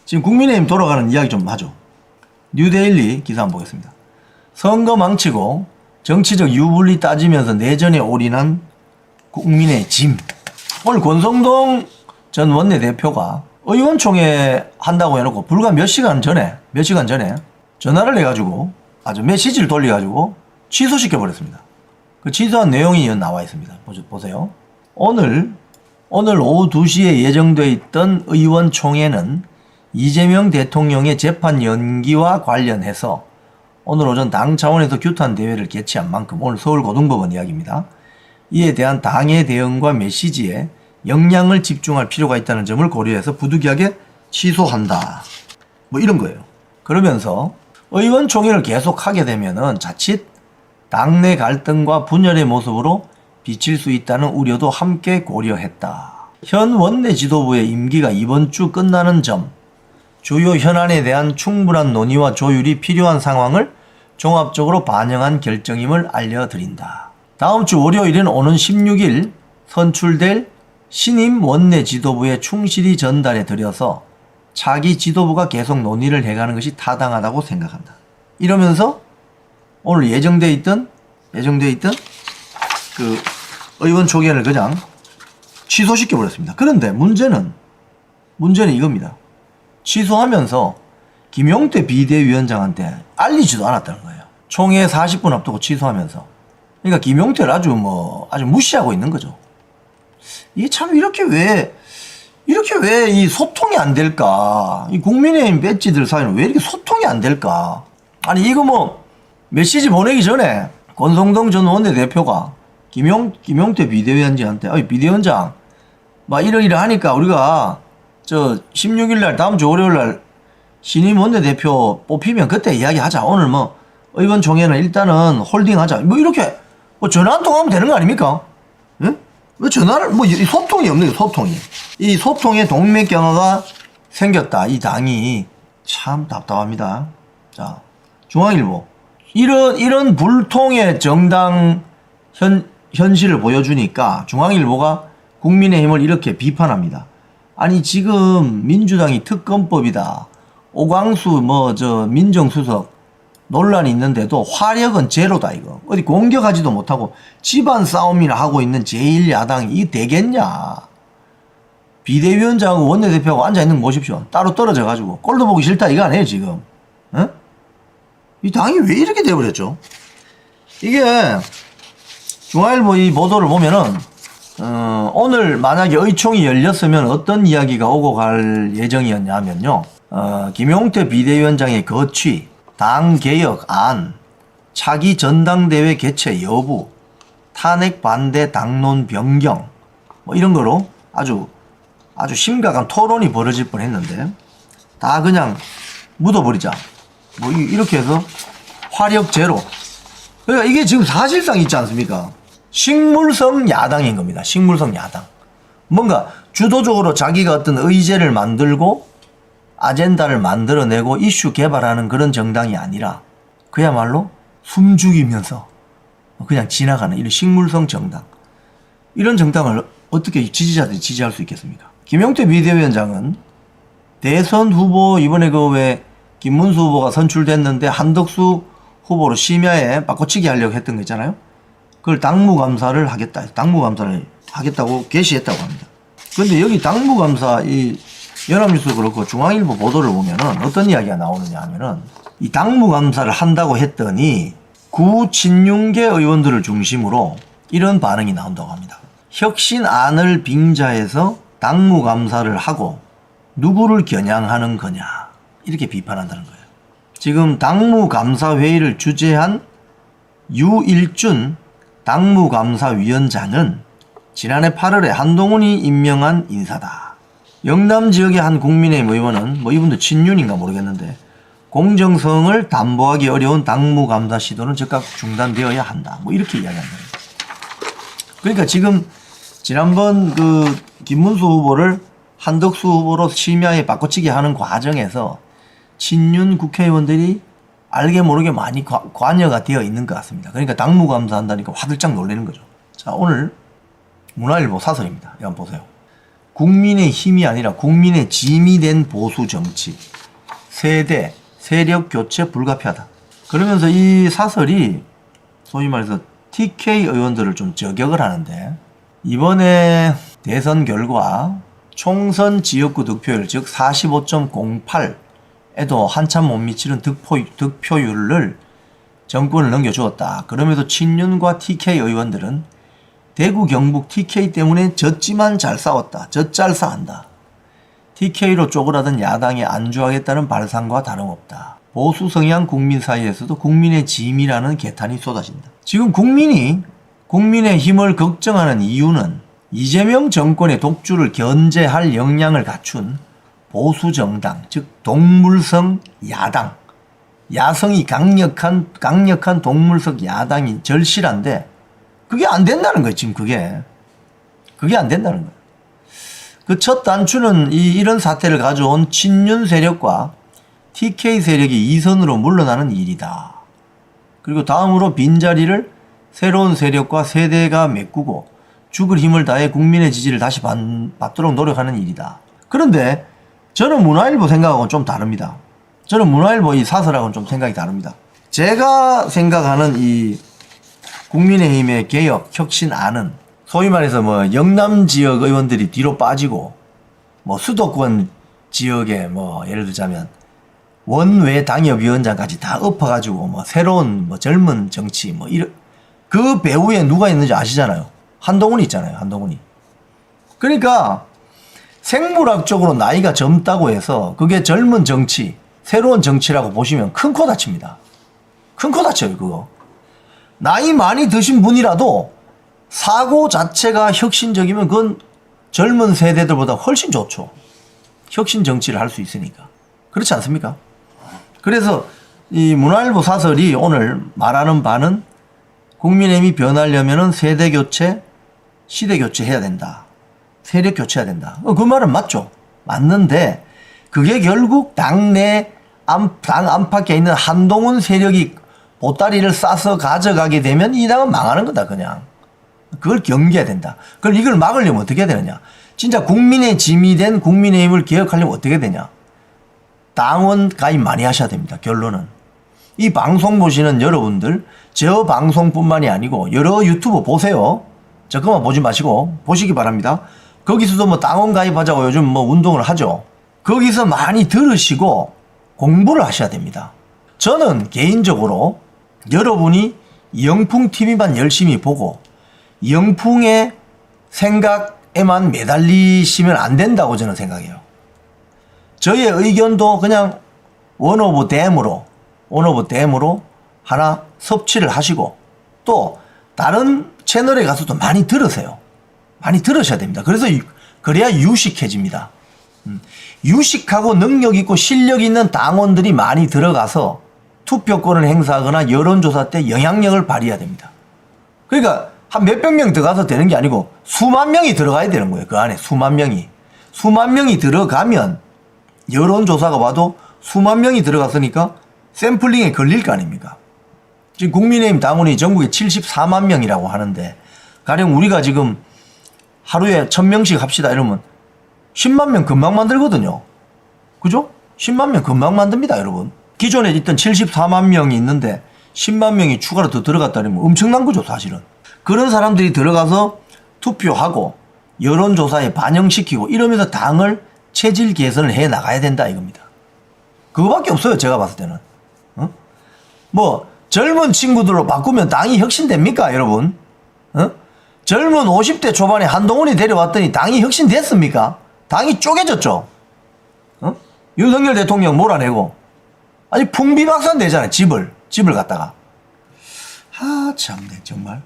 지금 국민의힘 돌아가는 이야기 좀 하죠. 뉴데일리 기사 한번 보겠습니다. 선거 망치고 정치적 유불리 따지면서 내전에 올인한 국민의 짐. 오늘 권성동 전 원내대표가 의원총회 한다고 해놓고 불과 몇 시간 전에 전화를 해가지고 아주 메시지를 돌려가지고 취소시켜버렸습니다. 그 취소한 내용이 나와 있습니다. 보세요. 오늘 오후 2시에 예정되어 있던 의원총회는 이재명 대통령의 재판 연기와 관련해서 오늘 오전 당 차원에서 규탄 대회를 개최한 만큼 오늘 서울고등법원 이야기입니다. 이에 대한 당의 대응과 메시지에 역량을 집중할 필요가 있다는 점을 고려해서 부득이하게 취소한다. 뭐 이런 거예요. 그러면서 의원총회를 계속하게 되면은 자칫 당내 갈등과 분열의 모습으로 비칠 수 있다는 우려도 함께 고려했다. 현 원내 지도부의 임기가 이번 주 끝나는 점, 주요 현안에 대한 충분한 논의와 조율이 필요한 상황을 종합적으로 반영한 결정임을 알려드린다. 다음 주 월요일인 오는 16일 선출될 신임 원내 지도부에 충실히 전달해 드려서 차기 지도부가 계속 논의를 해가는 것이 타당하다고 생각한다. 이러면서 오늘 예정되어 있던 그 의원총회를 그냥 취소시켜 버렸습니다. 그런데 문제는 이겁니다. 취소하면서 김용태 비대위원장한테 알리지도 않았다는 거예요. 총회 40분 앞두고 취소하면서. 그러니까 김용태를 아주 무시하고 있는 거죠. 이게 참 이렇게 왜 이 소통이 안 될까? 이 국민의힘 배지들 사이는 왜 이렇게 소통이 안 될까? 아니 이거 뭐 메시지 보내기 전에 권성동 전 원내대표가 김용태 비대위원장한테 비대위원장 막 이러하니까 우리가 저 16일날 다음 주 월요일날 신임 원내대표 뽑히면 그때 이야기하자. 오늘 뭐 의원총회는 일단은 홀딩하자. 뭐 이렇게 뭐 전화 한 통하면 되는 거 아닙니까? 응? 왜 전화를 이 소통이 없네요. 소통이. 이 소통에 동맥경화가 생겼다. 이 당이 참 답답합니다. 자, 중앙일보. 이런 불통의 정당 현실을 보여주니까 중앙일보가 국민의힘을 이렇게 비판합니다. 아니 지금 민주당이 특검법이다. 오광수 민정수석 논란이 있는데도 화력은 제로다 이거. 어디 공격하지도 못하고 집안 싸움이나 하고 있는 제1야당이 이게 되겠냐. 비대위원장하고 원내대표하고 앉아있는 거 보십시오. 따로 떨어져가지고 꼴도 보기 싫다 이거 아니에요 지금. 어? 이 당이 왜 이렇게 돼버렸죠? 이게 중앙일보 이 보도를 보면은 오늘 만약에 의총이 열렸으면 어떤 이야기가 오고 갈 예정이었냐면요. 김용태 비대위원장의 거취, 당 개혁 안, 차기 전당대회 개최 여부, 탄핵 반대 당론 변경, 뭐 이런 거로 아주 심각한 토론이 벌어질 뻔했는데 다 그냥 묻어버리자. 뭐 이렇게 해서 화력 제로. 그러니까 이게 지금 사실상 있지 않습니까? 식물성 야당인 겁니다. 식물성 야당. 뭔가 주도적으로 자기가 어떤 의제를 만들고 아젠다를 만들어내고 이슈 개발하는 그런 정당이 아니라 그야말로 숨죽이면서 그냥 지나가는 이런 식물성 정당. 이런 정당을 어떻게 지지자들이 지지할 수 있겠습니까? 김용태 비대위원장은 대선 후보 이번에 왜 김문수 후보가 선출됐는데 한덕수 후보로 심야에 바꿔치기 하려고 했던 거 있잖아요. 그걸 당무감사를 하겠다고 게시했다고 합니다. 그런데 여기 당무감사 이 연합뉴스 그렇고 중앙일보 보도를 보면은 어떤 이야기가 나오느냐 하면은 이 당무감사를 한다고 했더니 구친윤계 의원들을 중심으로 이런 반응이 나온다고 합니다. 혁신안을 빙자해서 당무감사를 하고 누구를 겨냥하는 거냐 이렇게 비판한다는 거예요. 지금 당무감사회의를 주재한 유일준 당무감사위원장은 지난해 8월에 한동훈이 임명한 인사다. 영남 지역의 한 국민의힘 의원은 이분도 친윤인가 모르겠는데 공정성을 담보하기 어려운 당무감사 시도는 즉각 중단되어야 한다. 이렇게 이야기한다. 그러니까 지금 지난번 김문수 후보를 한덕수 후보로 심야에 바꿔치기 하는 과정에서 친윤 국회의원들이 알게 모르게 많이 관여가 되어 있는 것 같습니다. 그러니까 당무감사 한다니까 화들짝 놀라는 거죠. 자, 오늘 문화일보 사설입니다. 한번 보세요. 국민의 힘이 아니라 국민의 짐이 된 보수 정치, 세대, 세력 교체 불가피하다. 그러면서 이 사설이 소위 말해서 TK 의원들을 좀 저격을 하는데, 이번에 대선 결과 총선 지역구 득표율 즉 45.08에도 한참 못 미치는 득표율을 정권을 넘겨주었다. 그럼에도 친윤과 TK 의원들은 대구 경북 TK 때문에 졌지만 잘 싸웠다. 젖잘싸한다. TK로 쪼그라든 야당에 안주하겠다는 발상과 다름없다. 보수 성향 국민 사이에서도 국민의 짐이라는 개탄이 쏟아진다. 지금 국민이 국민의 힘을 걱정하는 이유는 이재명 정권의 독주를 견제할 역량을 갖춘 보수 정당, 즉 동물성 야당, 야성이 강력한 동물성 야당이 절실한데 그게 안 된다는 거예요. 지금 그게 안 된다는 거예요. 그 첫 단추는 이런 사태를 가져온 친윤 세력과 TK 세력이 이선으로 물러나는 일이다. 그리고 다음으로 빈자리를 새로운 세력과 세대가 메꾸고 죽을 힘을 다해 국민의 지지를 다시 받도록 노력하는 일이다. 그런데 저는 문화일보 생각하고는 좀 다릅니다. 저는 문화일보 이 사설하고는 좀 생각이 다릅니다. 제가 생각하는 이 국민의힘의 개혁, 혁신안은 소위 말해서 뭐 영남 지역 의원들이 뒤로 빠지고 뭐 수도권 지역에 뭐 예를 들자면 원외 당협위원장까지 다 엎어가지고 뭐 새로운 뭐 젊은 정치 뭐 이런 그 배후에 누가 있는지 아시잖아요. 한동훈이 있잖아요. 한동훈이. 그러니까 생물학적으로 나이가 젊다고 해서 그게 젊은 정치, 새로운 정치라고 보시면 큰 코 다칩니다. 큰 코 다쳐요, 그거. 나이 많이 드신 분이라도 사고 자체가 혁신적이면 그건 젊은 세대들보다 훨씬 좋죠. 혁신 정치를 할 수 있으니까. 그렇지 않습니까? 그래서 이 문화일보 사설이 오늘 말하는 바는 국민의힘이 변하려면 세대 교체, 시대 교체 해야 된다. 세력 교체해야 된다. 그 말은 맞죠. 맞는데 그게 결국 당내 당 안팎에 있는 한동훈 세력이 보따리를 싸서 가져가게 되면 이 당은 망하는 거다 그냥. 그걸 경계해야 된다. 그럼 이걸 막으려면 어떻게 해야 되느냐. 진짜 국민의 짐이 된 국민의힘을 개혁하려면 어떻게 되냐. 당원 가입 많이 하셔야 됩니다. 결론은. 이 방송 보시는 여러분들 저 방송뿐만이 아니고 여러 유튜브 보세요. 저것만 보지 마시고 보시기 바랍니다. 거기서도 뭐 당원 가입하자고 요즘 뭐 운동을 하죠. 거기서 많이 들으시고 공부를 하셔야 됩니다. 저는 개인적으로 여러분이 영풍TV만 열심히 보고 영풍의 생각에만 매달리시면 안 된다고 저는 생각해요. 저의 의견도 그냥 원 오브 댐으로 하나 섭취를 하시고 또 다른 채널에 가서도 많이 들으세요. 많이 들으셔야 됩니다. 그래야 유식해집니다. 유식하고 능력 있고 실력 있는 당원들이 많이 들어가서 투표권을 행사하거나 여론조사 때 영향력을 발휘해야 됩니다. 그러니까 한 몇백 명 들어가서 되는 게 아니고 수만 명이 들어가야 되는 거예요. 그 안에 수만 명이 들어가면 여론조사가 봐도 수만 명이 들어갔으니까 샘플링에 걸릴 거 아닙니까? 지금 국민의힘 당원이 전국에 74만 명이라고 하는데 가령 우리가 지금 하루에 1000명씩 합시다 이러면 10만 명 금방 만들거든요. 그죠? 10만 명 금방 만듭니다, 여러분. 기존에 있던 74만 명이 있는데 10만 명이 추가로 더 들어갔다면 엄청난 거죠, 사실은. 그런 사람들이 들어가서 투표하고 여론조사에 반영시키고 이러면서 당을 체질 개선을 해 나가야 된다 이겁니다. 그거밖에 없어요, 제가 봤을 때는. 뭐 젊은 친구들로 바꾸면 당이 혁신됩니까, 여러분? 젊은 50대 초반에 한동훈이 데려왔더니 당이 혁신됐습니까? 당이 쪼개졌죠. 윤석열 대통령 몰아내고 아니 풍비박산 되잖아요. 집을 갖다가. 참네 정말.